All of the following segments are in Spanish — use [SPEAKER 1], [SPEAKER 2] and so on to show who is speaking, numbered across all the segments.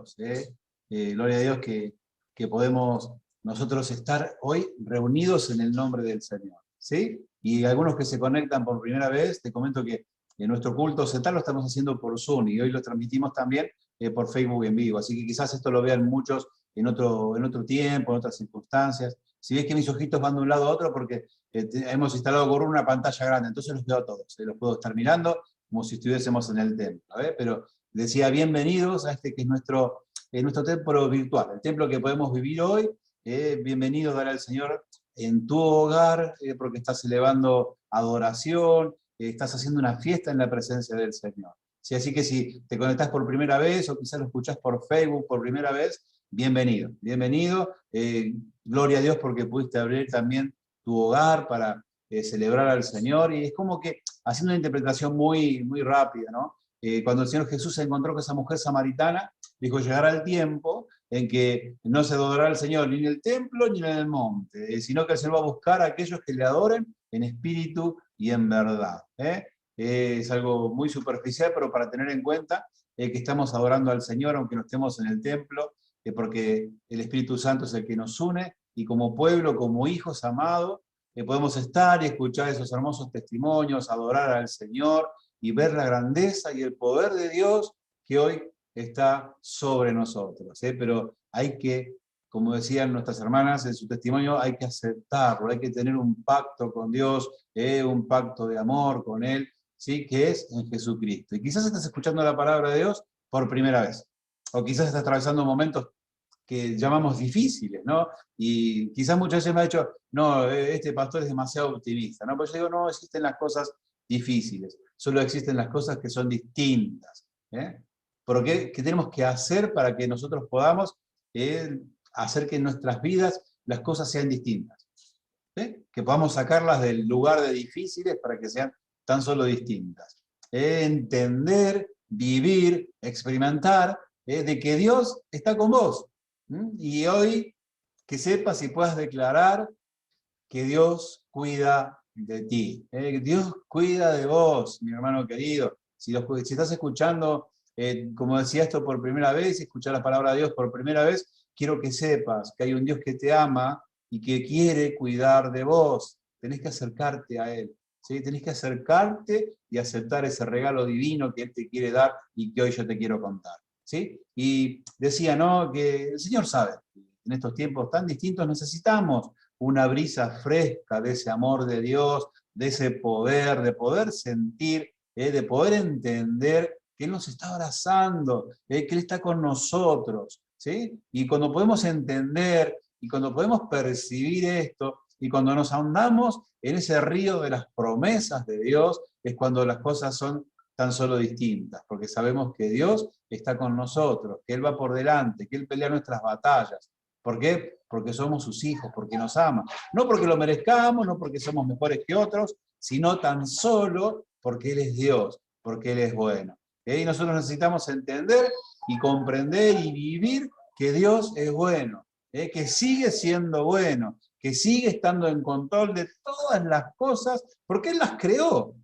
[SPEAKER 1] Dios. Gloria a Dios que podemos nosotros estar hoy reunidos en el nombre del Señor. ¿Sí? Y algunos que se conectan por primera vez, te comento que en nuestro culto central lo estamos haciendo por Zoom y hoy lo transmitimos también por Facebook en vivo. Así que quizás esto lo vean muchos en otro tiempo, en otras circunstancias. Si ves que mis ojitos van de un lado a otro porque hemos instalado con una pantalla grande, entonces los veo a todos. Los puedo estar mirando como si estuviésemos en el templo. Pero decía, bienvenidos a este que es nuestro templo virtual, el templo que podemos vivir hoy. Bienvenidos, dar al Señor en tu hogar, porque estás elevando adoración, estás haciendo una fiesta en la presencia del Señor. ¿Sí? Así que si te conectás por primera vez o quizás lo escuchás por Facebook por primera vez, bienvenido, bienvenido. Gloria a Dios porque pudiste abrir también tu hogar para celebrar al Señor, y es como que haciendo una interpretación muy, muy rápida, ¿no? Cuando el Señor Jesús se encontró con esa mujer samaritana, dijo, llegará el tiempo en que no se adorará al Señor ni en el templo ni en el monte, sino que el Señor va a buscar a aquellos que le adoren en espíritu y en verdad. Es algo muy superficial, pero para tener en cuenta que estamos adorando al Señor aunque no estemos en el templo, porque el Espíritu Santo es el que nos une, y como pueblo, como hijos amados, podemos estar y escuchar esos hermosos testimonios, adorar al Señor y ver la grandeza y el poder de Dios que hoy está sobre nosotros. Pero hay que, como decían nuestras hermanas en su testimonio, hay que aceptarlo, hay que tener un pacto con Dios, un pacto de amor con Él, ¿sí? Que es en Jesucristo. Y quizás estás escuchando la palabra de Dios por primera vez, o quizás estás atravesando momentos que llamamos difíciles, ¿no? Y quizás muchas veces me ha dicho, no, este pastor es demasiado optimista, ¿no? Pues yo digo, no existen las cosas difíciles, solo existen las cosas que son distintas. ¿Por qué? ¿Qué tenemos que hacer para que nosotros podamos hacer que en nuestras vidas las cosas sean distintas? Que podamos sacarlas del lugar de difíciles para que sean tan solo distintas. Entender, vivir, experimentar de que Dios está con vos. Y hoy que sepas y puedas declarar que Dios cuida de ti. Dios cuida de vos, mi hermano querido. Si estás escuchando, como decía esto por primera vez, escuchar la palabra de Dios por primera vez, quiero que sepas que hay un Dios que te ama y que quiere cuidar de vos. Tenés que acercarte a Él. ¿Sí? Tenés que acercarte y aceptar ese regalo divino que Él te quiere dar y que hoy yo te quiero contar. ¿Sí? Y decía, ¿no?, que el Señor sabe, en estos tiempos tan distintos necesitamos una brisa fresca de ese amor de Dios, de ese poder, de poder sentir, de poder entender que Él nos está abrazando, que Él está con nosotros. ¿Sí? Y cuando podemos entender y cuando podemos percibir esto, y cuando nos ahondamos en ese río de las promesas de Dios, es cuando las cosas son tan solo distintas, porque sabemos que Dios está con nosotros, que Él va por delante, que Él pelea nuestras batallas. ¿Por qué? Porque somos sus hijos, porque nos ama. No porque lo merezcamos, no porque somos mejores que otros, sino tan solo porque Él es Dios, porque Él es bueno. Y nosotros necesitamos entender y comprender y vivir que Dios es bueno, que sigue siendo bueno, que sigue estando en control de todas las cosas, porque Él las creó.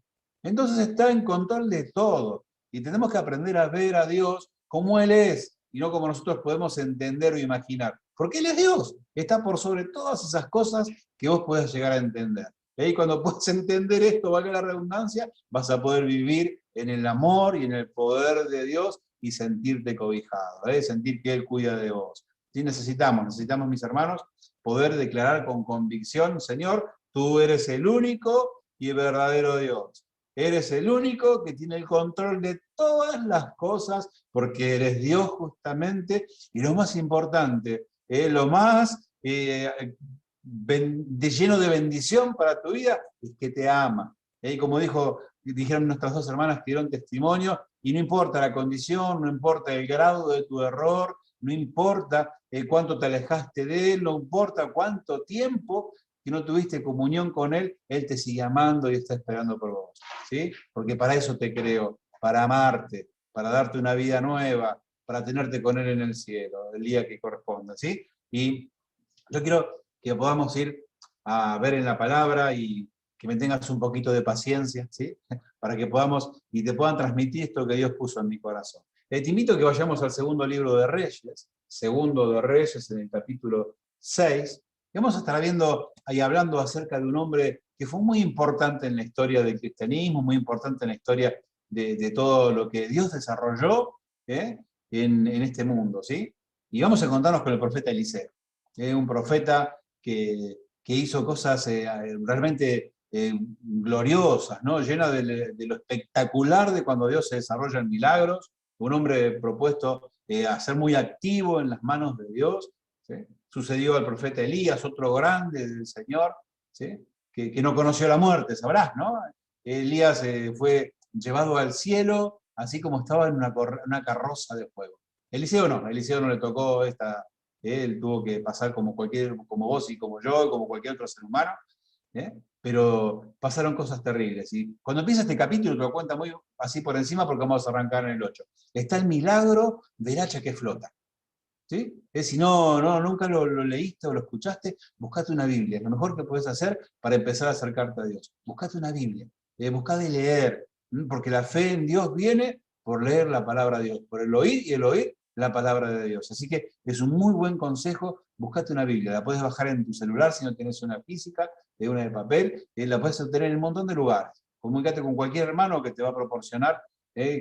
[SPEAKER 1] Entonces está en control de todo. Y tenemos que aprender a ver a Dios como Él es, y no como nosotros podemos entender o imaginar. Porque Él es Dios, está por sobre todas esas cosas que vos puedas llegar a entender. Y cuando puedas entender esto, valga la redundancia, vas a poder vivir en el amor y en el poder de Dios y sentirte cobijado, sentir que Él cuida de vos. ¿Sí? Necesitamos, mis hermanos, poder declarar con convicción, Señor, tú eres el único y verdadero Dios. Eres el único que tiene el control de todas las cosas, porque eres Dios justamente, y lo más importante, lo más lleno de bendición para tu vida, es que te ama. Y como dijeron nuestras dos hermanas que dieron testimonio, y no importa la condición, no importa el grado de tu error, no importa cuánto te alejaste de Él, no importa cuánto tiempo que no tuviste comunión con Él, Él te sigue amando y está esperando por vos. ¿Sí? Porque para eso te creó, para amarte, para darte una vida nueva, para tenerte con Él en el cielo, el día que corresponda. ¿Sí? Y yo quiero que podamos ir a ver en la palabra y que me tengas un poquito de paciencia, ¿sí? Para que podamos y te puedan transmitir esto que Dios puso en mi corazón. Te invito a que vayamos al segundo libro de Reyes, segundo de Reyes, en el capítulo 6, y vamos a estar viendo ahí hablando acerca de un hombre que fue muy importante en la historia del cristianismo, muy importante en la historia de todo lo que Dios desarrolló en este mundo, ¿sí? Y vamos a encontrarnos con el profeta Eliseo, un profeta que hizo cosas realmente gloriosas, ¿no? Llena de lo espectacular de cuando Dios se desarrolla en milagros, un hombre propuesto a ser muy activo en las manos de Dios, ¿sí? Sucedió al profeta Elías, otro grande del Señor, ¿sí? Que no conoció la muerte, sabrás, ¿no? Elías fue llevado al cielo, así como estaba en una carroza de fuego. Eliseo no le tocó él tuvo que pasar como vos y como yo, como cualquier otro ser humano, pero pasaron cosas terribles. Y cuando empieza este capítulo, te lo cuenta muy así por encima porque vamos a arrancar en el 8. Está el milagro del hacha que flota. ¿Sí? Si nunca lo leíste o lo escuchaste, buscate una Biblia. Lo mejor que puedes hacer para empezar a acercarte a Dios. Buscate una Biblia. Buscá de leer. Porque la fe en Dios viene por leer la palabra de Dios, por el oír y el oír la palabra de Dios. Así que es un muy buen consejo, buscate una Biblia. La puedes bajar en tu celular si no tienes una física, una de papel, la puedes obtener en un montón de lugares. Comunícate con cualquier hermano que te va a proporcionar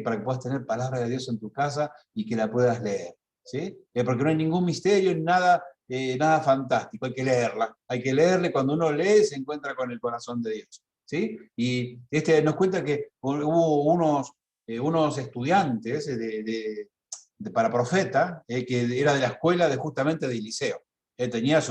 [SPEAKER 1] para que puedas tener palabra de Dios en tu casa y que la puedas leer. ¿Sí? Porque no hay ningún misterio, nada fantástico, hay que leerla. Hay que leerle, cuando uno lee se encuentra con el corazón de Dios. ¿Sí? Y nos cuenta que hubo unos estudiantes para profeta, que era de la escuela justamente de Eliseo. Él tenía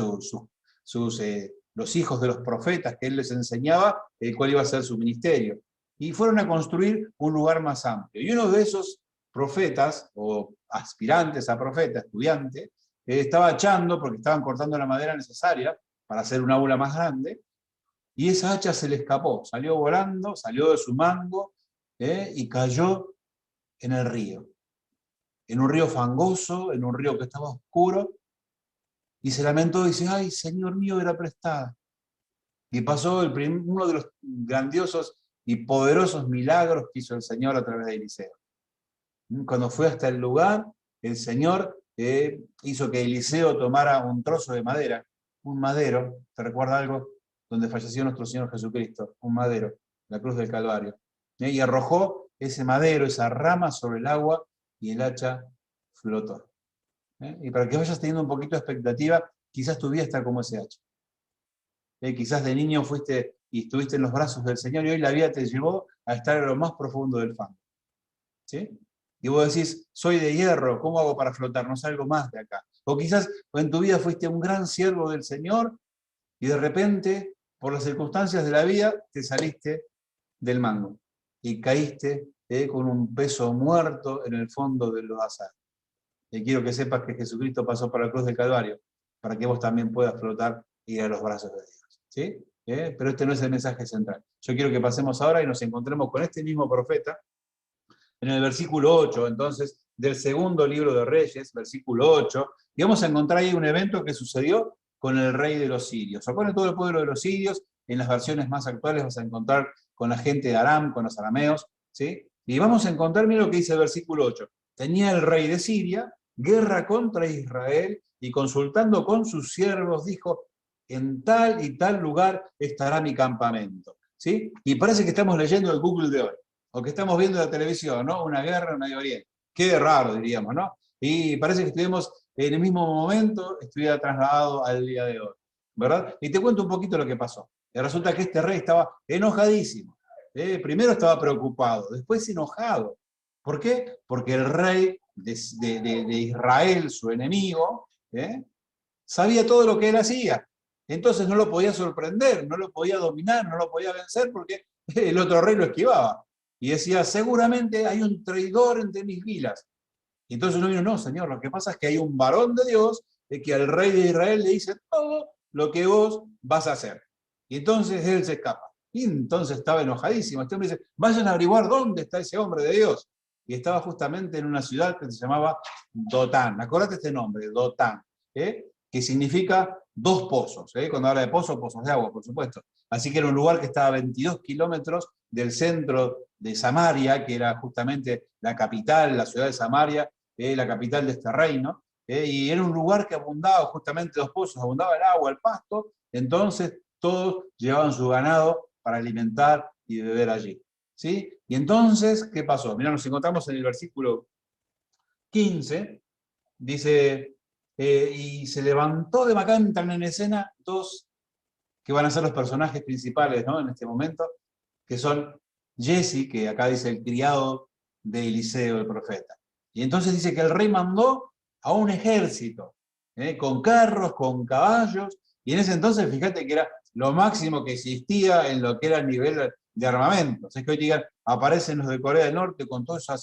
[SPEAKER 1] los hijos de los profetas que él les enseñaba, el cual iba a ser su ministerio. Y fueron a construir un lugar más amplio. Y uno de esos profetas, o aspirantes a profeta, estudiantes, estaba echando porque estaban cortando la madera necesaria para hacer un aula más grande, y esa hacha se le escapó, salió volando, salió de su mango y cayó en el río. En un río fangoso, en un río que estaba oscuro, y se lamentó y dice, ay, Señor mío, era prestada. Y pasó uno de los grandiosos y poderosos milagros que hizo el Señor a través de Eliseo. Cuando fue hasta el lugar, el Señor hizo que Eliseo tomara un trozo de madera, un madero, ¿te recuerda algo? Donde falleció nuestro Señor Jesucristo, un madero, la cruz del Calvario. Y arrojó ese madero, esa rama sobre el agua, y el hacha flotó. Y para que vayas teniendo un poquito de expectativa, quizás tu vida está como ese hacha. Quizás de niño fuiste y estuviste en los brazos del Señor, y hoy la vida te llevó a estar en lo más profundo del fango. ¿Sí? Y vos decís, soy de hierro, ¿cómo hago para flotar? No salgo más de acá. O quizás en tu vida fuiste un gran siervo del Señor y de repente, por las circunstancias de la vida, te saliste del mango y caíste con un peso muerto en el fondo del lodazal. Y quiero que sepas que Jesucristo pasó por la cruz del Calvario para que vos también puedas flotar y ir a los brazos de Dios. ¿Sí? Pero este no es el mensaje central. Yo quiero que pasemos ahora y nos encontremos con este mismo profeta en el versículo 8, entonces, del segundo libro de Reyes, versículo 8, y vamos a encontrar ahí un evento que sucedió con el rey de los sirios. O con todo el pueblo de los sirios, en las versiones más actuales vas a encontrar con la gente de Aram, con los arameos, ¿sí? Y vamos a encontrar, mira lo que dice el versículo 8. Tenía el rey de Siria guerra contra Israel, y consultando con sus siervos dijo, en tal y tal lugar estará mi campamento. ¿Sí? Y parece que estamos leyendo el Google de hoy, o que estamos viendo la televisión, ¿no? Una guerra en Medio Oriente. Qué raro, diríamos, ¿no? Y parece que estuvimos en el mismo momento, estuviera trasladado al día de hoy, ¿verdad? Y te cuento un poquito lo que pasó. Y resulta que este rey estaba enojadísimo. Primero estaba preocupado, después enojado. ¿Por qué? Porque el rey de Israel, su enemigo, sabía todo lo que él hacía. Entonces no lo podía sorprender, no lo podía dominar, no lo podía vencer porque el otro rey lo esquivaba. Y decía, seguramente hay un traidor entre mis filas. Y entonces uno vino, no, señor, lo que pasa es que hay un varón de Dios que al rey de Israel le dice todo lo que vos vas a hacer. Y entonces él se escapa. Y entonces estaba enojadísimo. Este hombre dice, vayan a averiguar dónde está ese hombre de Dios. Y estaba justamente en una ciudad que se llamaba Dotán. Acordate este nombre, Dotán, que significa dos pozos. Cuando habla de pozos, pozos de agua, por supuesto. Así que era un lugar que estaba a 22 kilómetros del centro de Samaria, que era justamente la capital, la ciudad de Samaria, la capital de este reino, y era un lugar que abundaba justamente los pozos, abundaba el agua, el pasto, entonces todos llevaban su ganado para alimentar y beber allí. ¿Sí? Y entonces, ¿qué pasó? Mirá, nos encontramos en el versículo 15, dice, y se levantó de Macán, entran en escena dos que van a ser los personajes principales, ¿no? En este momento, que son Jesse, que acá dice el criado de Eliseo, el profeta. Y entonces dice que el rey mandó a un ejército, con carros, con caballos, y en ese entonces, fíjate que era lo máximo que existía en lo que era el nivel de armamento. Es que hoy digan, aparecen los de Corea del Norte con todo eso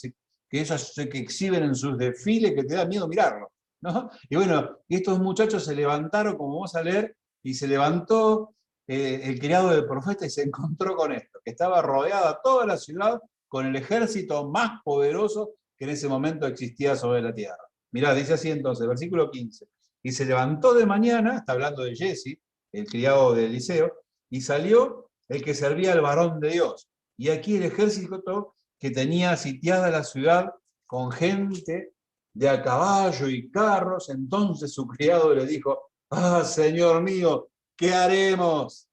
[SPEAKER 1] que exhiben en sus desfiles, que te da miedo mirarlo, ¿no? Y bueno, estos muchachos se levantaron, como vamos a leer, y se levantó el criado del profeta y se encontró con esto, que estaba rodeada toda la ciudad con el ejército más poderoso que en ese momento existía sobre la tierra. Mirá, dice así entonces, versículo 15. Y se levantó de mañana, está hablando de Jesse, el criado de Eliseo, y salió el que servía al varón de Dios. Y aquí el ejército que tenía sitiada la ciudad con gente de a caballo y carros, entonces su criado le dijo, ah, Señor mío, ¿qué haremos?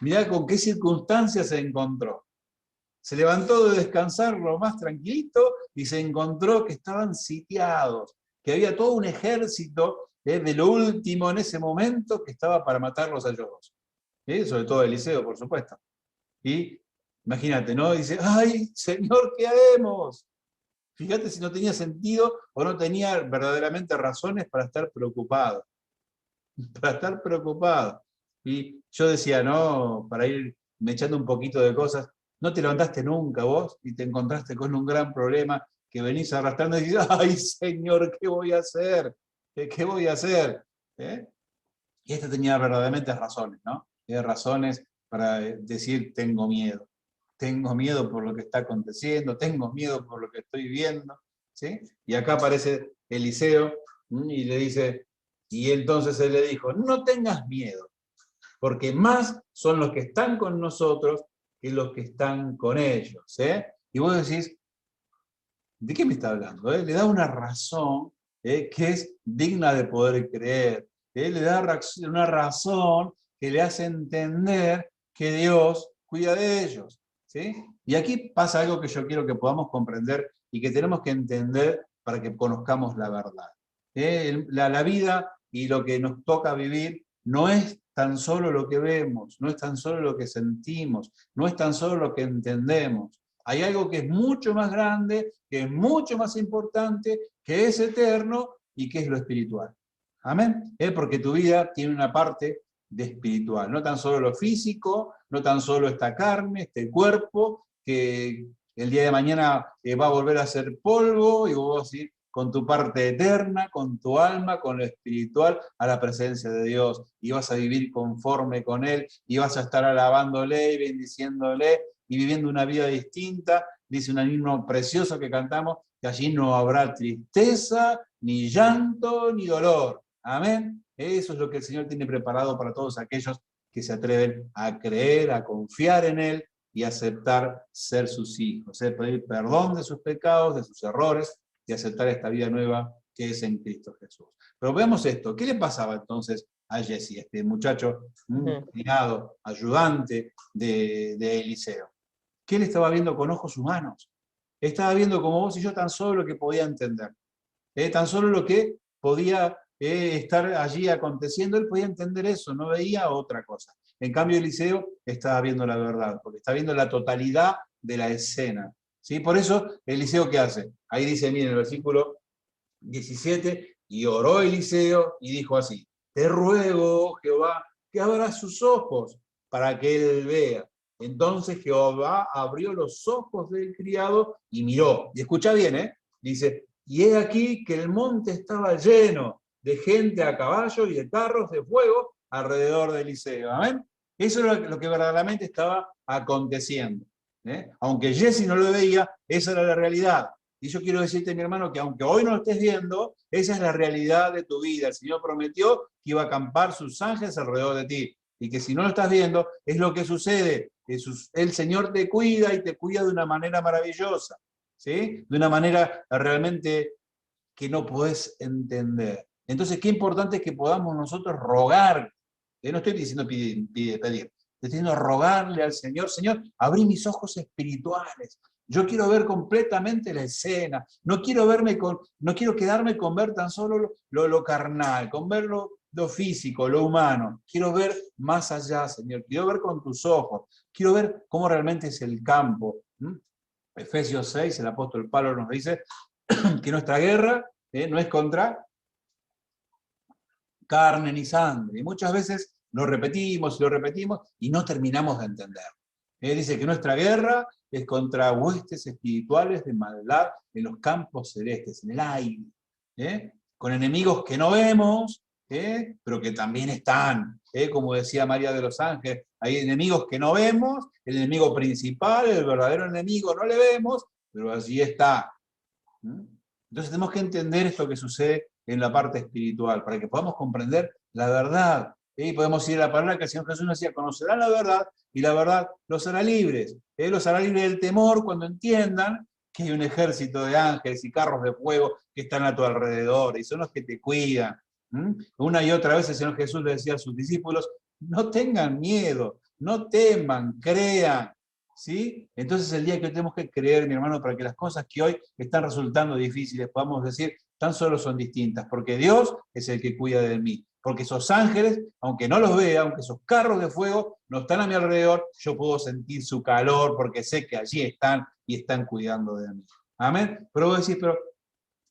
[SPEAKER 1] Mirá con qué circunstancias se encontró. Se levantó de descansar lo más tranquilito y se encontró que estaban sitiados, que había todo un ejército de lo último en ese momento que estaba para matarlos a ellos dos. Sobre todo Eliseo, por supuesto. Y imagínate, ¿no? Dice, ¡ay, Señor, qué haremos! Fíjate si no tenía sentido o no tenía verdaderamente razones para estar preocupado. Para estar preocupado. Y yo decía, no, para ir me echando un poquito de cosas, no te levantaste nunca vos y te encontraste con un gran problema que venís arrastrando y dices, ay Señor, ¿qué voy a hacer? ¿Qué voy a hacer? Y este tenía verdaderamente razones, ¿no? Tiene razones para decir, tengo miedo por lo que está aconteciendo, tengo miedo por lo que estoy viendo, ¿sí? Y acá aparece Eliseo y le dice, y entonces él le dijo, no tengas miedo, porque más son los que están con nosotros que los que están con ellos. Y vos decís, ¿de qué me está hablando? Le da una razón que es digna de poder creer. Le da una razón que le hace entender que Dios cuida de ellos. ¿Sí? Y aquí pasa algo que yo quiero que podamos comprender y que tenemos que entender para que conozcamos la verdad. La vida y lo que nos toca vivir no es tan solo lo que vemos, no es tan solo lo que sentimos, no es tan solo lo que entendemos. Hay algo que es mucho más grande, que es mucho más importante, que es eterno y que es lo espiritual. ¿Amén? Porque tu vida tiene una parte de espiritual, no tan solo lo físico, no tan solo esta carne, este cuerpo, que el día de mañana va a volver a ser polvo y vos vas a ir con tu parte eterna, con tu alma, con lo espiritual, a la presencia de Dios, y vas a vivir conforme con Él, y vas a estar alabándole y bendiciéndole, y viviendo una vida distinta. Dice un himno precioso que cantamos, que allí no habrá tristeza, ni llanto, ni dolor. Amén. Eso es lo que el Señor tiene preparado para todos aquellos que se atreven a creer, a confiar en Él y a aceptar ser sus hijos, pedir perdón de sus pecados, de sus errores, y aceptar esta vida nueva que es en Cristo Jesús. Pero veamos esto, ¿qué le pasaba entonces a Jesse, este muchacho, un criado, ayudante de Eliseo? Que él estaba viendo con ojos humanos. Estaba viendo como vos y yo tan solo lo que podía entender. Tan solo lo que podía estar allí aconteciendo, él podía entender eso, no veía otra cosa. En cambio, Eliseo estaba viendo la verdad, porque está viendo la totalidad de la escena. ¿Sí? Por eso, Eliseo, ¿qué hace? Ahí dice, miren, el versículo 17, y oró Eliseo y dijo así, te ruego, Jehová, que abra sus ojos para que él vea. Entonces Jehová abrió los ojos del criado y miró. Y escucha bien, dice, y he aquí que el monte estaba lleno de gente a caballo y de carros de fuego alrededor de Eliseo. ¿Amén? Eso es lo que verdaderamente estaba aconteciendo. Aunque Jesse no lo veía, esa era la realidad. Y yo quiero decirte, mi hermano, que aunque hoy no lo estés viendo, esa es la realidad de tu vida. El Señor prometió que iba a acampar sus ángeles alrededor de ti. y que si no lo estás viendo, es lo que sucede. El Señor te cuida y te cuida de una manera maravillosa, ¿sí? De una manera realmente que no podés entender. Entonces, qué importante es que podamos nosotros rogar. No estoy diciendo pedir, estoy diciendo rogarle al Señor, Señor, abrí mis ojos espirituales. Yo quiero ver completamente la escena. No quiero quedarme con ver tan solo lo carnal, con ver lo físico, lo humano. Quiero ver más allá, Señor. Quiero ver con tus ojos. Quiero ver cómo realmente es el campo. Efesios 6, el apóstol Pablo nos dice que nuestra guerra no es contra carne ni sangre. Y muchas veces lo repetimos y no terminamos de entender. Dice que nuestra guerra es contra huestes espirituales de maldad en los campos celestes, en el aire. Con enemigos que no vemos, pero que también están. Como decía María de los Ángeles, hay enemigos que no vemos, el enemigo principal, el verdadero enemigo no le vemos, pero allí está. Entonces tenemos que entender esto que sucede en la parte espiritual, para que podamos comprender la verdad. Y podemos ir a la palabra que el Señor Jesús nos decía, conocerán la verdad, y la verdad los hará libres. Los hará libres del temor cuando entiendan que hay un ejército de ángeles y carros de fuego que están a tu alrededor, y son los que te cuidan. Una y otra vez el Señor Jesús le decía a sus discípulos, no tengan miedo, no teman, crean. ¿Sí? Entonces el día que hoy tenemos que creer, mi hermano, para que las cosas que hoy están resultando difíciles, podamos decir, tan solo son distintas, porque Dios es el que cuida de mí, porque esos ángeles, aunque no los vea, aunque esos carros de fuego no están a mi alrededor, yo puedo sentir su calor, porque sé que allí están y están cuidando de mí. Amén. Pero vos decís, pero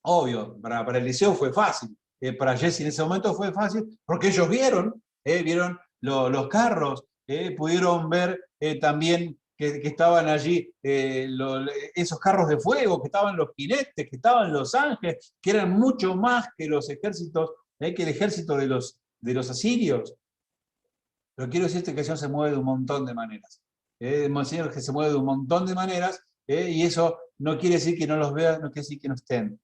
[SPEAKER 1] obvio, para Eliseo fue fácil, para Jesse en ese momento fue fácil, porque ellos vieron los carros, pudieron ver también que estaban allí esos carros de fuego, que estaban los jinetes, que estaban los ángeles, que eran mucho más que los ejércitos, que el ejército de los asirios. Pero quiero decirte que el Señor se mueve de un montón de maneras. El Señor que se mueve de un montón de maneras, y eso no quiere decir que no los veas, no quiere decir que no estén.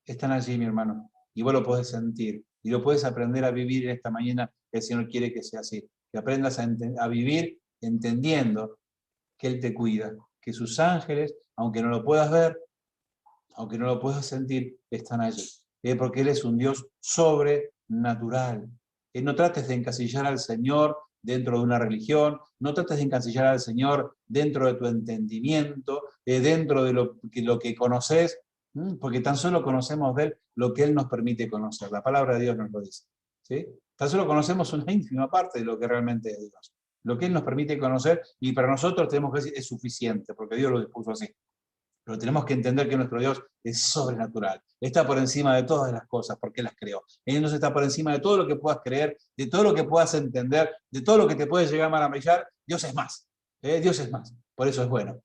[SPEAKER 1] Están allí, mi hermano, y vos lo podés sentir, y lo podés aprender a vivir en esta mañana, que el Señor quiere que sea así, que aprendas a vivir entendiendo que Él te cuida, que sus ángeles, aunque no lo puedas ver, aunque no lo puedas sentir, están allí, porque Él es un Dios sobrenatural. No trates de encasillar al Señor dentro de una religión, no trates de encasillar al Señor dentro de tu entendimiento, dentro de lo que conoces, porque tan solo conocemos de Él lo que Él nos permite conocer. La palabra de Dios nos lo dice. ¿Sí? Tan solo conocemos una ínfima parte de lo que realmente es Dios. Lo que Él nos permite conocer, y para nosotros tenemos que decir es suficiente, porque Dios lo dispuso así. Pero tenemos que entender que nuestro Dios es sobrenatural. Está por encima de todas las cosas, porque Él las creó. Él nos está por encima de todo lo que puedas creer, de todo lo que puedas entender, de todo lo que te puede llegar a maravillar. Dios es más. Dios es más. Por eso es bueno.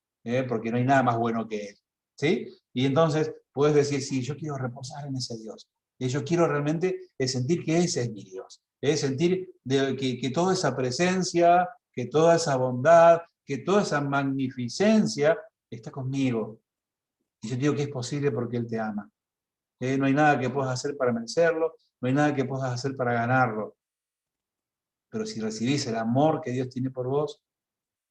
[SPEAKER 1] Porque no hay nada más bueno que Él. ¿Sí? Y entonces puedes decir, sí, yo quiero reposar en ese Dios. Y yo quiero realmente sentir que ese es mi Dios. Sentir que toda esa presencia, que toda esa bondad, que toda esa magnificencia está conmigo. Y yo digo que es posible porque Él te ama. No hay nada que puedas hacer para merecerlo, no hay nada que puedas hacer para ganarlo. Pero si recibís el amor que Dios tiene por vos,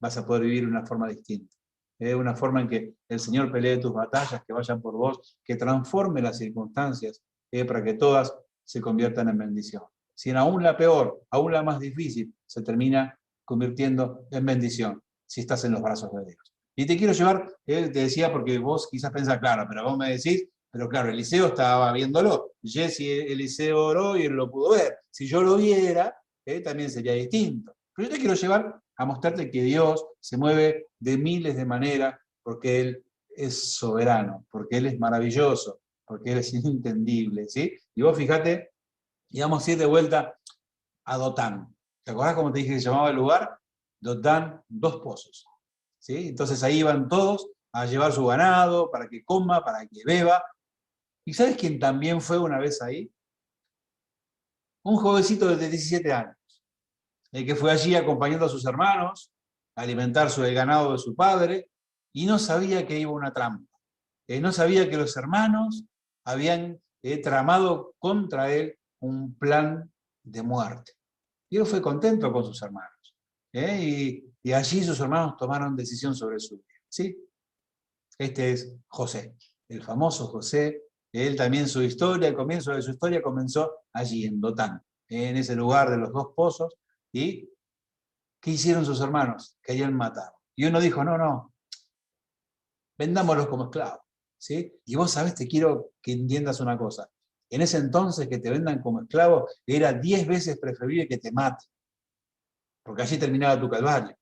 [SPEAKER 1] vas a poder vivir de una forma distinta. Una forma en que el Señor pelee tus batallas, que vayan por vos, que transforme las circunstancias, para que todas se conviertan en bendición. Si en aún la peor, aún la más difícil, se termina convirtiendo en bendición, si estás en los brazos de Dios. Y te quiero llevar, te decía, porque vos quizás pensás, claro, pero vos me decís, pero claro, Eliseo estaba viéndolo, Jesse Eliseo oró y él lo pudo ver. Si yo lo viera, también sería distinto. Pero yo te quiero llevar a mostrarte que Dios se mueve de miles de maneras, porque Él es soberano, porque Él es maravilloso, porque Él es inentendible, ¿sí? Y vos fíjate, y vamos a ir de vuelta a Dotán. ¿Te acordás cómo te dije que se llamaba el lugar? Dotán, 2 pozos. ¿Sí? Entonces ahí iban todos a llevar su ganado, para que coma, para que beba. ¿Y sabes quién también fue una vez ahí? Un jovencito de 17 años, que fue allí acompañando a sus hermanos, a alimentar el ganado de su padre, y no sabía que iba una trampa. No sabía que los hermanos habían tramado contra él un plan de muerte. Y él fue contento con sus hermanos. Y allí sus hermanos tomaron decisión sobre su vida. ¿Sí? Este es José, el famoso José. Él también su historia, el comienzo de su historia comenzó allí, en Dotán, en ese lugar de los dos pozos. ¿Y qué hicieron sus hermanos? Querían matarlo. Y uno dijo, no, vendámoslos como esclavos. ¿Sí? Y vos sabés, te quiero que entiendas una cosa. En ese entonces que te vendan como esclavo, era 10 veces preferible que te maten, porque allí terminaba tu calvario.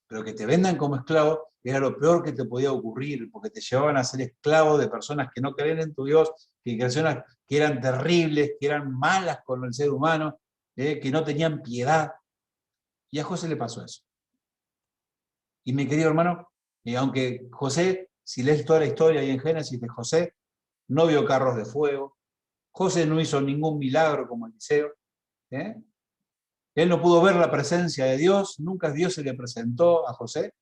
[SPEAKER 1] Pero que te vendan como esclavo era lo peor que te podía ocurrir, porque te llevaban a ser esclavo de personas que no creen en tu Dios, personas que eran terribles, que eran malas con el ser humano, que no tenían piedad. Y a José le pasó eso. Y mi querido hermano, aunque José, si lees toda la historia ahí en Génesis de José, no vio carros de fuego, José no hizo ningún milagro como Eliseo, él no pudo ver la presencia de Dios, nunca Dios se le presentó a José,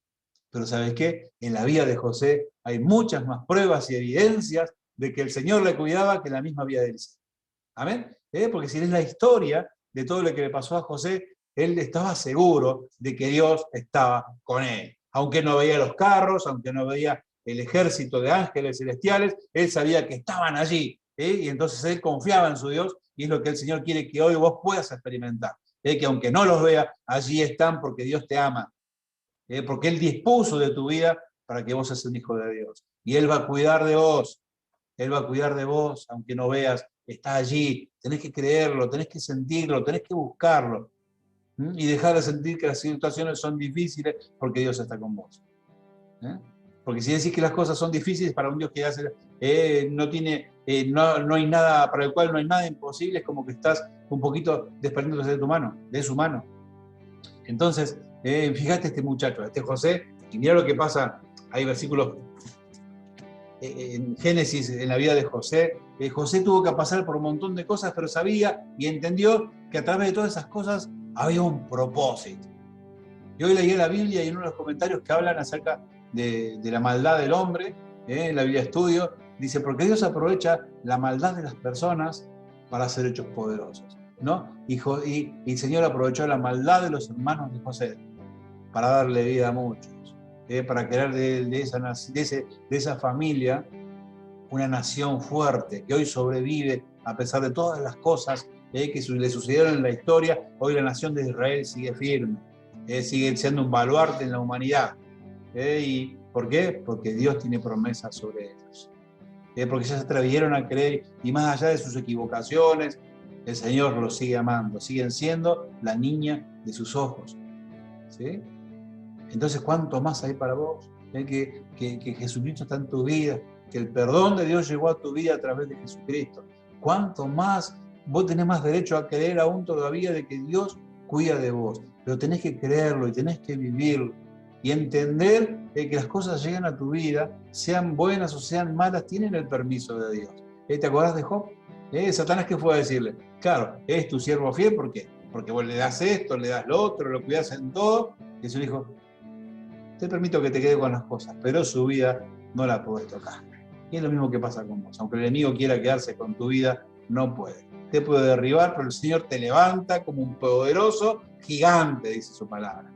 [SPEAKER 1] pero ¿sabes qué? En la vida de José hay muchas más pruebas y evidencias de que el Señor le cuidaba que la misma vida de Eliseo. ¿Amén? Porque si lees la historia de todo lo que le pasó a José, él estaba seguro de que Dios estaba con él. Aunque no veía los carros, aunque no veía el ejército de ángeles celestiales, él sabía que estaban allí. Y entonces él confiaba en su Dios, y es lo que el Señor quiere que hoy vos puedas experimentar. Que aunque no los vea, allí están porque Dios te ama. Porque Él dispuso de tu vida para que vos seas un hijo de Dios. Y Él va a cuidar de vos. Él va a cuidar de vos, aunque no veas, está allí. Tenés que creerlo, tenés que sentirlo, tenés que buscarlo. Y dejar de sentir que las situaciones son difíciles porque Dios está con vos. Porque si decís que las cosas son difíciles para un Dios que hace, no hay nada, para el cual no hay nada imposible, es como que estás un poquito desprendiéndose de tu mano, de su mano. Entonces, fíjate este muchacho, este José, y mira lo que pasa, hay versículos en Génesis, en la vida de José. José tuvo que pasar por un montón de cosas, pero sabía y entendió que a través de todas esas cosas había un propósito. Y hoy leí la Biblia y en uno de los comentarios que hablan acerca de la maldad del hombre, en la Biblia Estudio, dice, porque Dios aprovecha la maldad de las personas para hacer hechos poderosos, ¿no? Y el Señor aprovechó la maldad de los hermanos de José para darle vida a muchos, para crear de esa familia una nación fuerte, que hoy sobrevive a pesar de todas las cosas que le sucedieron en la historia. Hoy la nación de Israel sigue firme, sigue siendo un baluarte en la humanidad. ¿Y por qué? Porque Dios tiene promesas sobre ellos. Porque ya se atrevieron a creer, y más allá de sus equivocaciones, el Señor los sigue amando, siguen siendo la niña de sus ojos. ¿Sí? Entonces, ¿cuánto más hay para vos? Que Jesucristo está en tu vida, que el perdón de Dios llegó a tu vida a través de Jesucristo. ¿Cuánto más? Vos tenés más derecho a creer aún todavía de que Dios cuida de vos, pero tenés que creerlo y tenés que vivirlo y entender que las cosas llegan a tu vida, sean buenas o sean malas, tienen el permiso de Dios. ¿Te acordás de Job? Satanás, ¿qué fue a decirle? Claro, es tu siervo fiel, ¿por qué? Porque vos le das esto, le das lo otro, lo cuidás en todo. Y Jesús dijo, te permito que te quede con las cosas, pero su vida no la podés tocar. Y es lo mismo que pasa con vos. Aunque el enemigo quiera quedarse con tu vida, no puede. Te puede derribar, pero el Señor te levanta como un poderoso gigante, dice su palabra.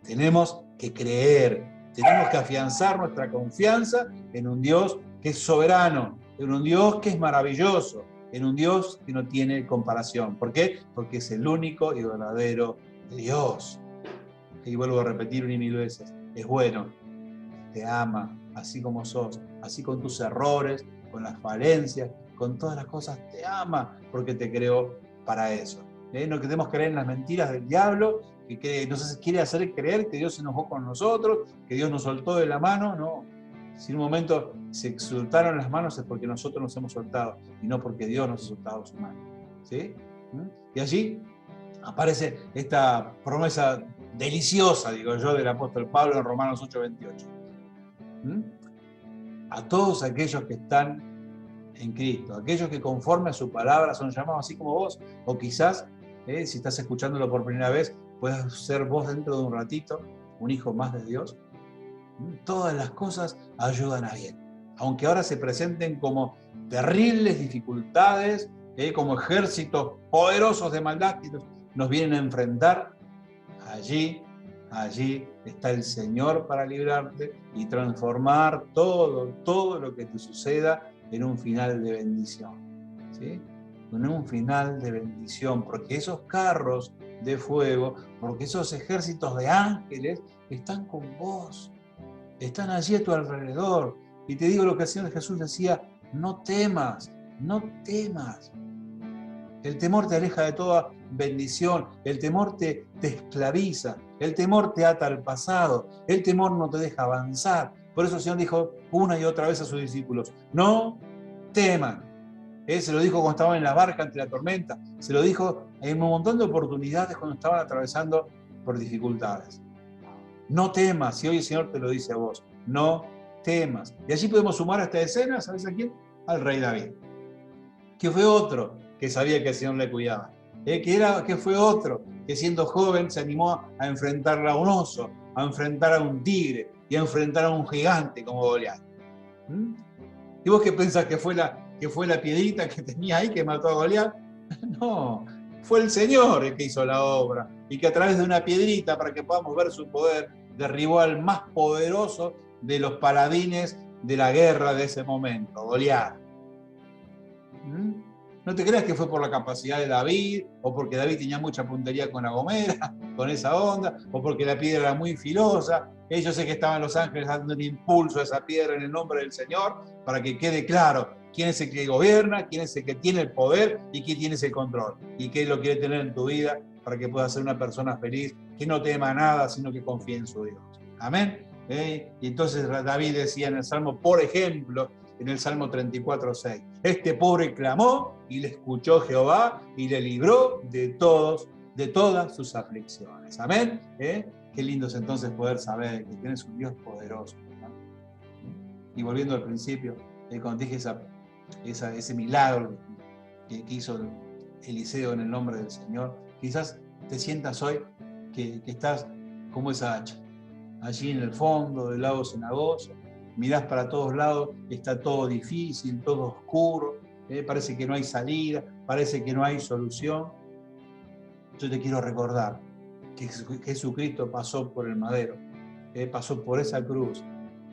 [SPEAKER 1] Tenemos que creer, tenemos que afianzar nuestra confianza en un Dios que es soberano, en un Dios que es maravilloso, en un Dios que no tiene comparación. ¿Por qué? Porque es el único y verdadero Dios. Y vuelvo a repetir 1,000 veces, es bueno, te ama, así como sos, así con tus errores, con las falencias, con todas las cosas, te ama, porque te creó para eso. No queremos creer en las mentiras del diablo, que nos quiere hacer creer que Dios se enojó con nosotros, que Dios nos soltó de la mano. No, si en un momento se soltaron las manos es porque nosotros nos hemos soltado, y no porque Dios nos ha soltado su mano. ¿Sí? Y allí aparece esta promesa deliciosa, digo yo, del apóstol Pablo en Romanos 8:28. A todos aquellos que están en Cristo, aquellos que conforme a su palabra son llamados, así como vos, o quizás, si estás escuchándolo por primera vez, puedas ser vos dentro de un ratito un hijo más de Dios. Todas las cosas ayudan a bien, aunque ahora se presenten como terribles dificultades, como ejércitos poderosos de maldad nos vienen a enfrentar, allí está el Señor para librarte y transformar todo lo que te suceda en un final de bendición, ¿sí? En un final de bendición, porque esos carros de fuego, porque esos ejércitos de ángeles están con vos, están allí a tu alrededor. Y te digo lo que el Señor Jesús decía: no temas, no temas. El temor te aleja de toda bendición, el temor te esclaviza, el temor te ata al pasado, el temor no te deja avanzar. Por eso el Señor dijo una y otra vez a sus discípulos: no teman. Se lo dijo cuando estaban en la barca ante la tormenta, se lo dijo en un montón de oportunidades cuando estaban atravesando por dificultades. No temas, y hoy el Señor te lo dice a vos, no temas. Y allí podemos sumar a esta escena, ¿sabes a quién? Al rey David, que fue otro que sabía que el Señor le cuidaba, que fue otro que siendo joven se animó a enfrentar a un oso, a enfrentar a un tigre y a enfrentar a un gigante como Goliat. ¿Y vos qué pensás que fue la piedrita que tenía ahí que mató a Goliat? No, fue el Señor el que hizo la obra y que a través de una piedrita, para que podamos ver su poder, derribó al más poderoso de los paladines de la guerra de ese momento, Goliat. No te creas que fue por la capacidad de David, o porque David tenía mucha puntería con la gomera, con esa onda, o porque la piedra era muy filosa. Yo sé que estaban los ángeles dando un impulso a esa piedra en el nombre del Señor, para que quede claro quién es el que gobierna, quién es el que tiene el poder y quién tiene ese control. Y qué lo quiere tener en tu vida para que puedas ser una persona feliz, que no tema nada, sino que confíe en su Dios. Amén. Y entonces David decía en el Salmo, por ejemplo, en el Salmo 34:6. Este pobre clamó y le escuchó Jehová y le libró de todas sus aflicciones. Amén. Qué lindo es entonces poder saber que tienes un Dios poderoso, ¿no? Y volviendo al principio, cuando dije ese milagro que hizo Eliseo en el nombre del Señor, quizás te sientas hoy que estás como esa hacha, allí en el fondo del lago cenagoso. Mirás para todos lados, está todo difícil, todo oscuro, parece que no hay salida, parece que no hay solución. Yo te quiero recordar que Jesucristo pasó por el madero, pasó por esa cruz,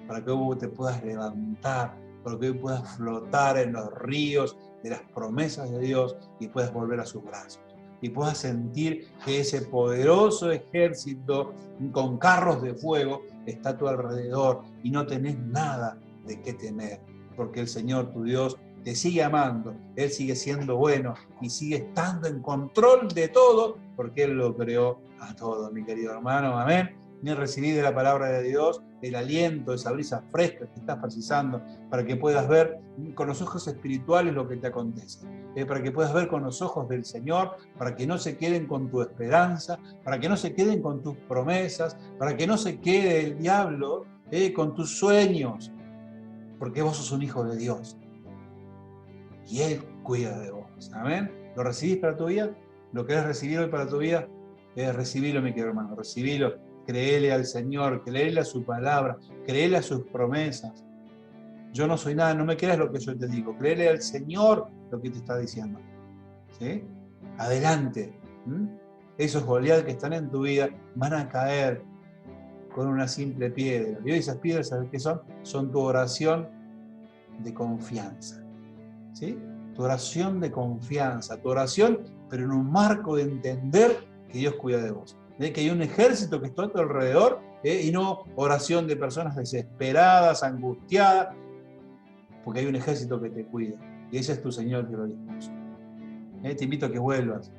[SPEAKER 1] para que vos te puedas levantar, para que hoy puedas flotar en los ríos de las promesas de Dios y puedas volver a sus brazos. Y puedas sentir que ese poderoso ejército con carros de fuego está a tu alrededor y no tenés nada de qué temer, porque el Señor tu Dios te sigue amando, Él sigue siendo bueno y sigue estando en control de todo, porque Él lo creó a todo, mi querido hermano. Amén. Ni recibí de la palabra de Dios el aliento, esa brisa fresca que estás precisando para que puedas ver con los ojos espirituales lo que te acontece, para que puedas ver con los ojos del Señor, para que no se queden con tu esperanza, para que no se queden con tus promesas, para que no se quede el diablo con tus sueños, porque vos sos un hijo de Dios y Él cuida de vos. Amén. ¿Lo recibís para tu vida? ¿Lo querés recibir hoy para tu vida? Recibilo, mi querido hermano, recibilo. Créele al Señor, créele a su palabra, créele a sus promesas. Yo no soy nada, no me creas lo que yo te digo. Créele al Señor lo que te está diciendo. ¿Sí? Adelante. Esos Goliat que están en tu vida van a caer con una simple piedra. Y hoy esas piedras, ¿sabes qué son? Son tu oración de confianza. ¿Sí? Tu oración de confianza, tu oración, pero en un marco de entender que Dios cuida de vos. Que hay un ejército que está a tu alrededor, y no oración de personas desesperadas, angustiadas, porque hay un ejército que te cuida. Y ese es tu Señor que lo dispuso. Te invito a que vuelvas.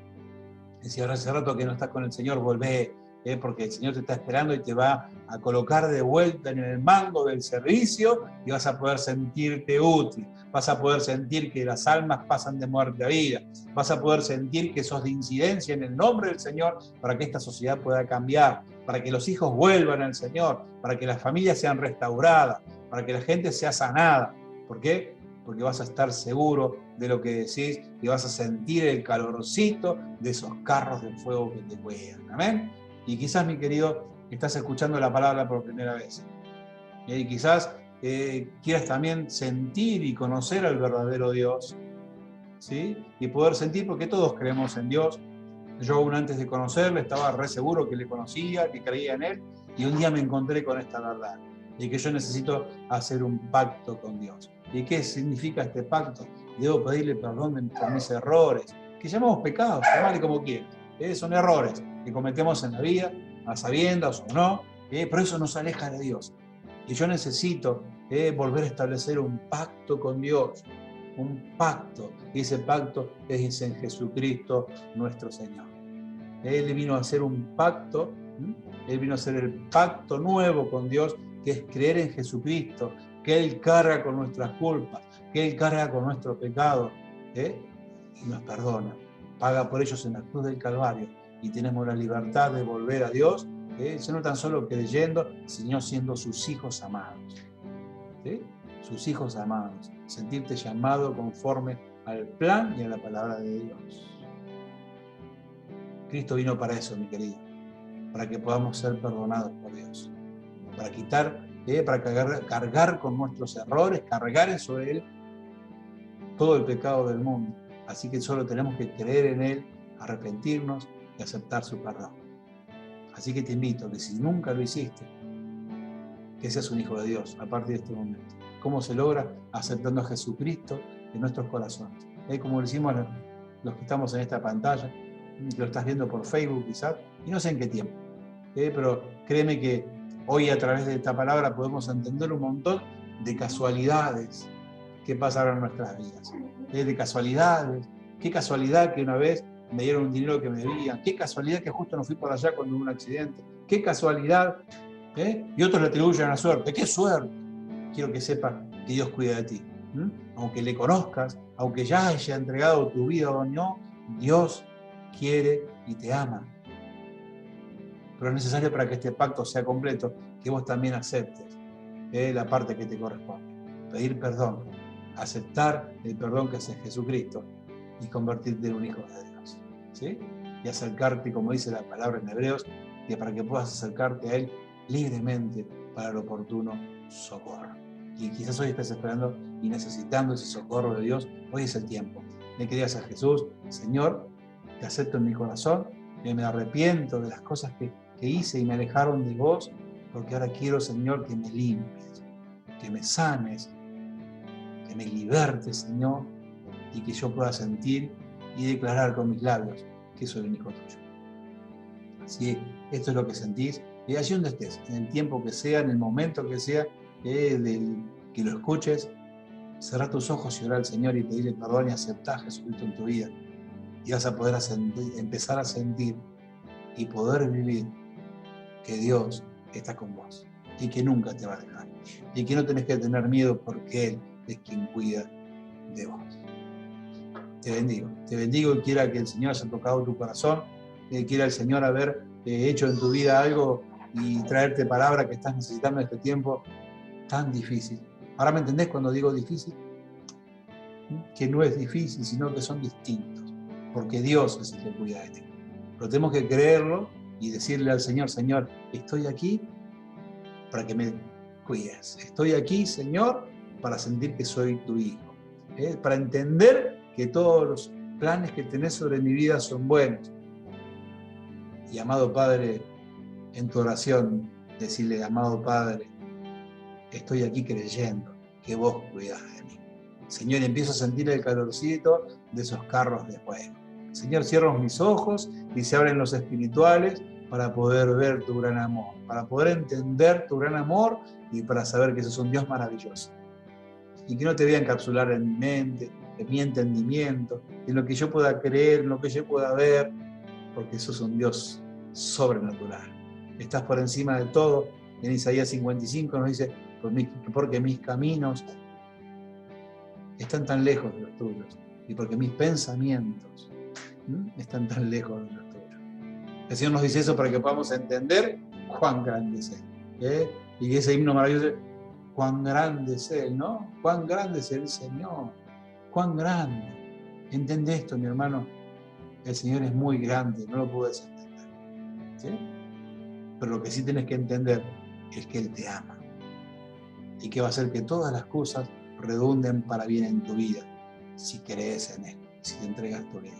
[SPEAKER 1] Si ahora hace rato que no estás con el Señor, volvé, porque el Señor te está esperando y te va a colocar de vuelta en el mando del servicio y vas a poder sentirte útil, vas a poder sentir que las almas pasan de muerte a vida, vas a poder sentir que sos de incidencia en el nombre del Señor para que esta sociedad pueda cambiar, para que los hijos vuelvan al Señor, para que las familias sean restauradas, para que la gente sea sanada. ¿Por qué? Porque vas a estar seguro de lo que decís y vas a sentir el calorcito de esos carros de fuego que te cuidan. ¿Amén? Y quizás, mi querido, estás escuchando la palabra por primera vez. Y quizás quieras también sentir y conocer al verdadero Dios, ¿sí? Y poder sentir, porque todos creemos en Dios, Yo aún antes de conocerle estaba re seguro que le conocía, que creía en él, y un día me encontré con esta verdad, y que yo necesito hacer un pacto con Dios. ¿Y qué significa este pacto? Debo pedirle perdón por mis errores, que llamamos pecados, llamale como quieras. Son errores que cometemos en la vida, a sabiendas o no, pero eso nos aleja de Dios. Y yo necesito volver a establecer un pacto con Dios, un pacto, y ese pacto es en Jesucristo nuestro Señor. Él vino a hacer un pacto, Él vino a hacer el pacto nuevo con Dios, que es creer en Jesucristo, que Él carga con nuestras culpas, que Él carga con nuestro pecado, y nos perdona, paga por ellos en la cruz del Calvario, y tenemos la libertad de volver a Dios, no tan solo creyendo, sino siendo sus hijos amados. ¿Sí? Sus hijos amados, sentirte llamado conforme al plan y a la palabra de Dios. Cristo vino para eso, mi querido, para que podamos ser perdonados por Dios, para quitar, para cargar con nuestros errores, cargar sobre Él todo el pecado del mundo. Así que solo tenemos que creer en Él, arrepentirnos y aceptar su perdón. Así que te invito a que si nunca lo hiciste, que seas un hijo de Dios a partir de este momento. ¿Cómo se logra? Aceptando a Jesucristo en nuestros corazones. Como decimos los que estamos en esta pantalla, lo estás viendo por Facebook quizás, y no sé en qué tiempo. Pero créeme que hoy a través de esta palabra podemos entender un montón de casualidades que pasaron en nuestras vidas. De casualidades. Qué casualidad que una vez me dieron un dinero que me debían. Qué casualidad que justo no fui por allá cuando hubo un accidente. Qué casualidad. Y otros le atribuyen a la suerte. ¡Qué suerte! Quiero que sepas que Dios cuida de ti. Aunque le conozcas, aunque ya haya entregado tu vida o no, Dios quiere y te ama. Pero es necesario para que este pacto sea completo que vos también aceptes la parte que te corresponde. Pedir perdón, aceptar el perdón que es en Jesucristo y convertirte en un hijo de Dios. ¿Sí? Y acercarte, como dice la palabra en Hebreos, que para que puedas acercarte a Él libremente para el oportuno socorro. Y quizás hoy estés esperando y necesitando ese socorro de Dios. Hoy es el tiempo. Le querías a Jesús, Señor, te acepto en mi corazón, me arrepiento de las cosas que hice y me alejaron de vos, porque ahora quiero, Señor, que me limpies, que me sanes, que me libertes, Señor, y que yo pueda sentir y declarar con mis labios que soy un hijo tuyo. Si esto es lo que sentís, y allí donde estés, en el tiempo que sea, en el momento que sea, que lo escuches, cerrá tus ojos y orá al Señor y pedirle perdón y aceptá a Jesucristo en tu vida. Y vas a poder empezar a sentir y poder vivir que Dios está con vos y que nunca te va a dejar. Y que no tenés que tener miedo porque Él es quien cuida de vos. Te bendigo y quiera que el Señor haya tocado tu corazón, quiera el Señor haber hecho en tu vida algo y traerte palabra que estás necesitando en este tiempo tan difícil. Ahora me entendés cuando digo difícil, que no es difícil, sino que son distintos, porque Dios es el que cuida de ti. Pero tenemos que creerlo y decirle al Señor, Señor, estoy aquí para que me cuides. Estoy aquí, Señor, para sentir que soy tu hijo. Para entender que todos los planes que tenés sobre mi vida son buenos. Y amado Padre, en tu oración, decirle, amado Padre, estoy aquí creyendo que vos cuidás de mí. Señor, empiezo a sentir el calorcito de esos carros de fuego. Señor, cierro mis ojos y se abren los espirituales para poder ver tu gran amor, para poder entender tu gran amor y para saber que sos un Dios maravilloso. Y que no te voy a encapsular en mi mente, en mi entendimiento, en lo que yo pueda creer, en lo que yo pueda ver, porque sos un Dios sobrenatural. Estás por encima de todo. En Isaías 55 nos dice, porque mis caminos están tan lejos de los tuyos y porque mis pensamientos están tan lejos de los tuyos. El Señor nos dice eso para que podamos entender cuán grande es Él. Y que ese himno maravilloso, cuán grande es Él, ¿no? Cuán grande es el Señor, cuán grande. Entende esto, mi hermano, el Señor es muy grande, no lo puedes entender. ¿Sí? Pero lo que sí tienes que entender es que Él te ama y que va a hacer que todas las cosas redunden para bien en tu vida, si crees en Él, si te entregas tu vida.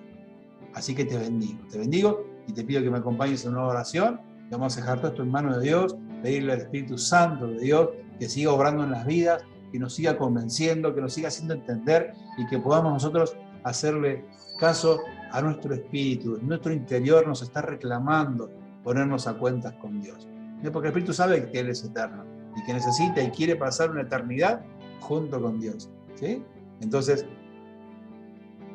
[SPEAKER 1] Así que te bendigo y te pido que me acompañes en una oración. Vamos a dejar todo esto en manos de Dios, pedirle al Espíritu Santo de Dios que siga obrando en las vidas, que nos siga convenciendo, que nos siga haciendo entender y que podamos nosotros hacerle caso a nuestro espíritu. Nuestro interior nos está reclamando ponernos a cuentas con Dios. Porque el Espíritu sabe que Él es eterno y que necesita y quiere pasar una eternidad junto con Dios, ¿sí? Entonces,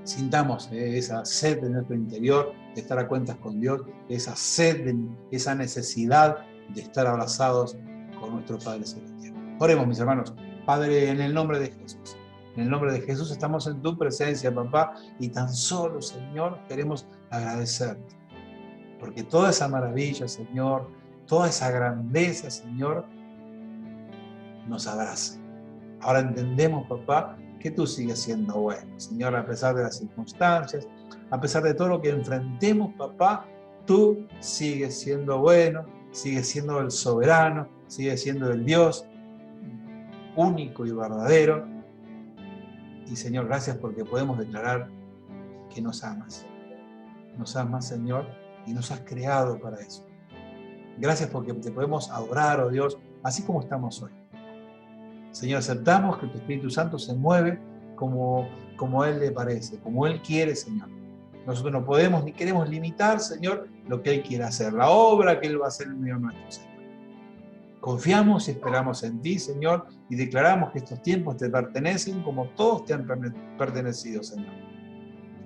[SPEAKER 1] sintamos esa sed de nuestro interior de estar a cuentas con Dios, esa sed, esa necesidad de estar abrazados con nuestro Padre Celestial. Oremos, mis hermanos. Padre, en el nombre de Jesús. En el nombre de Jesús estamos en tu presencia, papá, y tan solo, Señor, queremos agradecerte. Porque toda esa maravilla, Señor, toda esa grandeza, Señor, nos abraza. Ahora entendemos, papá, que tú sigues siendo bueno. Señor, a pesar de las circunstancias, a pesar de todo lo que enfrentemos, papá, tú sigues siendo bueno, sigues siendo el soberano, sigues siendo el Dios único y verdadero. Y Señor, gracias porque podemos declarar que nos amas. Nos amas, Señor, y nos has creado para eso. Gracias porque te podemos adorar, oh Dios, así como estamos hoy. Señor, aceptamos que tu Espíritu Santo se mueve como Él le parece, como Él quiere, Señor. Nosotros no podemos ni queremos limitar, Señor, lo que Él quiere hacer, la obra que Él va a hacer en medio nuestro, Señor. Confiamos y esperamos en ti, Señor, y declaramos que estos tiempos te pertenecen como todos te han pertenecido, Señor.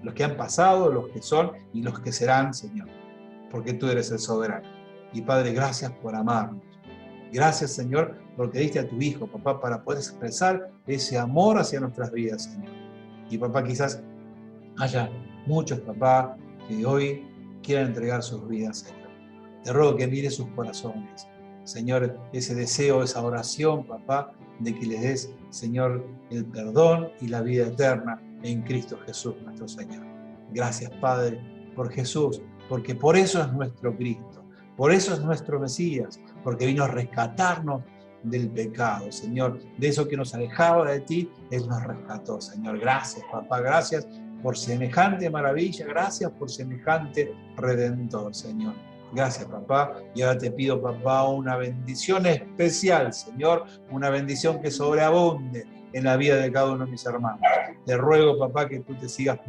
[SPEAKER 1] Los que han pasado, los que son y los que serán, Señor, porque tú eres el soberano. Y Padre, gracias por amarnos. Gracias, Señor, porque diste a tu Hijo, papá, para poder expresar ese amor hacia nuestras vidas, Señor. Y papá, quizás haya muchos, papá, que hoy quieran entregar sus vidas, Señor. Te ruego que mires sus corazones, Señor, ese deseo, esa oración, papá, de que les des, Señor, el perdón y la vida eterna en Cristo Jesús, nuestro Señor. Gracias, Padre, por Jesús, porque por eso es nuestro Cristo. Por eso es nuestro Mesías, porque vino a rescatarnos del pecado, Señor. De eso que nos alejaba de ti, Él nos rescató, Señor. Gracias, papá, gracias por semejante maravilla, gracias por semejante Redentor, Señor. Gracias, papá. Y ahora te pido, papá, una bendición especial, Señor, una bendición que sobreabunde en la vida de cada uno de mis hermanos. Te ruego, papá, que tú te sigas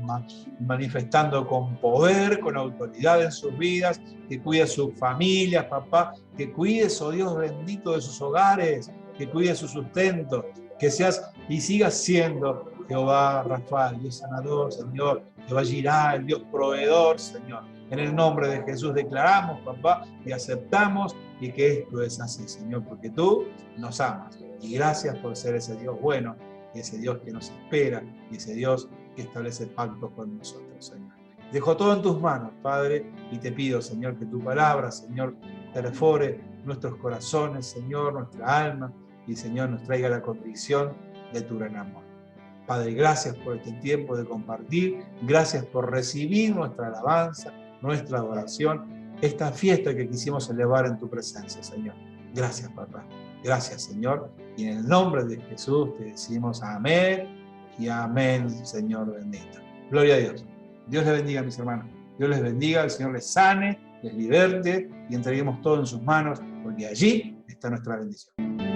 [SPEAKER 1] manifestando con poder, con autoridad en sus vidas, que cuides sus familias, papá, que cuides, oh Dios bendito, de sus hogares, que cuides su sustento, que seas y sigas siendo Jehová Rafael, Dios sanador, Señor, Jehová Jirá, el Dios proveedor, Señor. En el nombre de Jesús declaramos, papá, y aceptamos y que esto es así, Señor, porque tú nos amas. Y gracias por ser ese Dios bueno, y ese Dios que nos espera, y ese Dios que establece pacto con nosotros, Señor. Dejo todo en tus manos, Padre, y te pido, Señor, que tu palabra, Señor, perfore nuestros corazones, Señor, nuestra alma, y Señor, nos traiga la convicción de tu gran amor. Padre, gracias por este tiempo de compartir, gracias por recibir nuestra alabanza, nuestra adoración, esta fiesta que quisimos celebrar en tu presencia, Señor. Gracias, papá. Gracias, Señor. Y en el nombre de Jesús te decimos amén y amén, Señor bendito. Gloria a Dios. Dios les bendiga, mis hermanos. Dios les bendiga, el Señor les sane, les liberte y entreguemos todo en sus manos, porque allí está nuestra bendición.